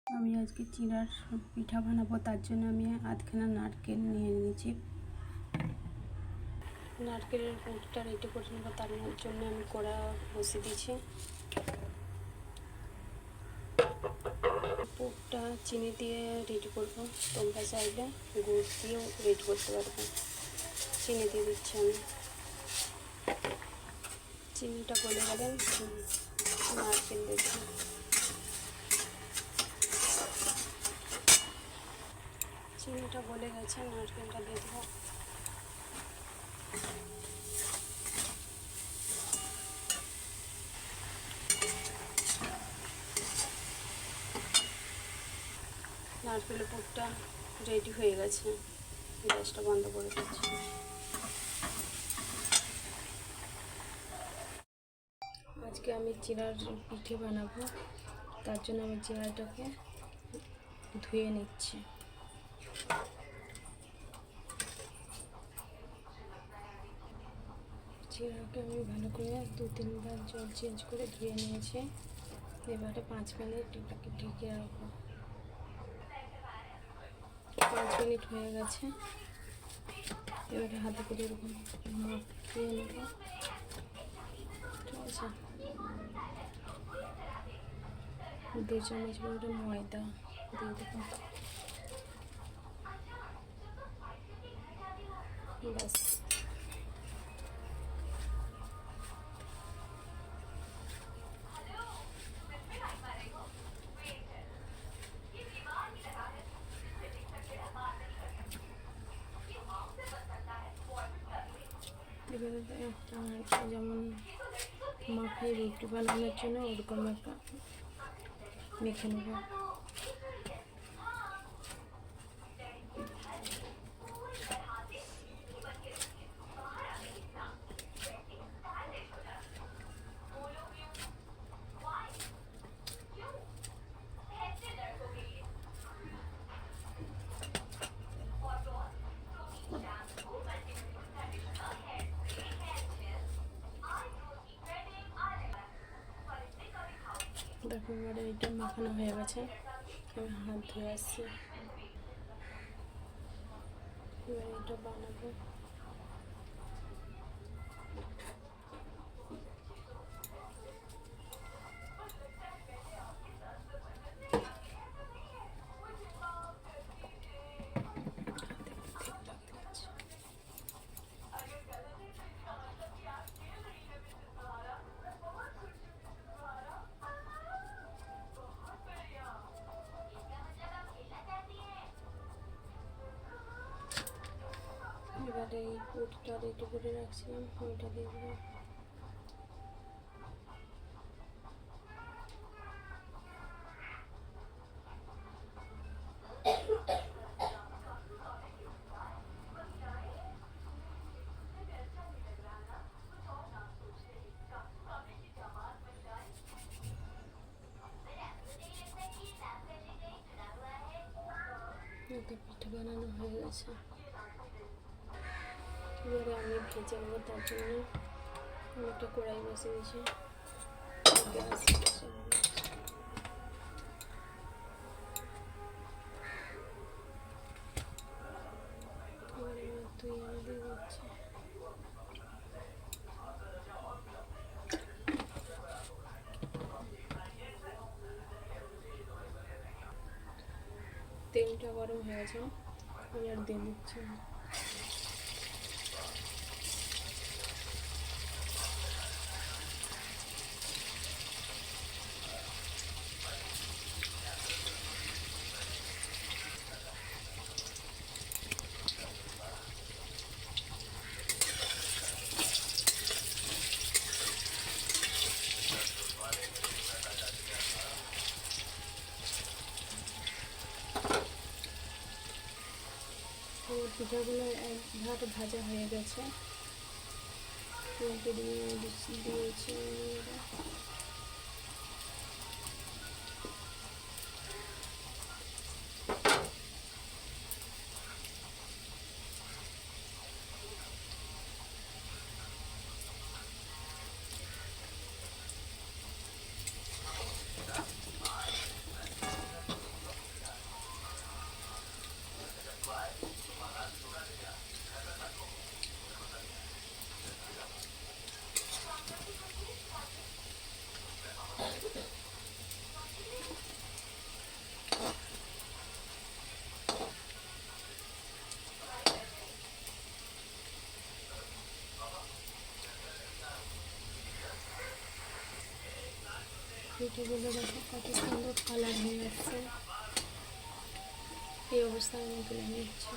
আমি আজকে চিড়ার পিঠা বানাবো, তার জন্য আমি আধখানা নারকেল নিয়ে নিয়েছি। নারকেলের পুরটা রেডি করে নেবো, তার জন্য আমি কড়া বসিয়ে দিয়েছি। পুরটা চিনি দিয়ে রেডি করবো, তোমরা চাইলে গুড় দিয়েও রেডি করতে পারবে। চিনি দিয়ে দিচ্ছি আমি। চিনিটা গলে গেলে নারকেল দিচ্ছি। চিনিটা গলে গেছে, নারকেলটা দিয়ে দেবো। নারকেলের পুরটা রেডি হয়ে গেছে, গ্যাসটা বন্ধ করে দিচ্ছি। আজকে আমি চিড়ার পিঠে বানাবো, তার জন্য আমি চিড়াটাকে ধুয়ে নিচ্ছি। চিড়াকে আমি ভালো করে 2-3 বার জল চেঞ্জ করে ধুয়ে নিয়েছি। এবারে 5 মিনিট এটাকে ঢেকে রাখবো। 5 মিনিট হয়ে গেছে। এবারে হাতে করে এরকম মাখিয়ে নেব, ঠিক আছে। 2 চামচ করে ময়দা দিয়ে দেবো, ব্যাস। এবারে একটা যেমন মাখিয়ে রুটি বানানোর জন্য ওরকম একটা মেখে নেব। দেখো এবারে এটা মাখানো হয়ে গেছে, আমি হাত ধুয়ে আসছি। এবার এটা বানাবো। এবারে এই পুরটা রেডি করে রাখছিলাম, ওইটা দিয়ে দেবো। এটা পিঠে বানানো হয়ে গেছে। এবারে আমি ভেজে নেবো, তার জন্য আমি একটা কড়াই বসে দিয়েছি। গ্যাস তুই আমি দিয়ে দিচ্ছি। তেলটা গরম হয়ে গেছে, আমি আর দিয়ে দিচ্ছি। পিঠাগুলো এক ধার ভাজা হয়ে গেছে, উল্টে দিয়েছি। পিঠেগুলো দেখো কত সুন্দর কালার হয়ে যাচ্ছে। এই অবস্থায় আমি তুলে নিচ্ছি।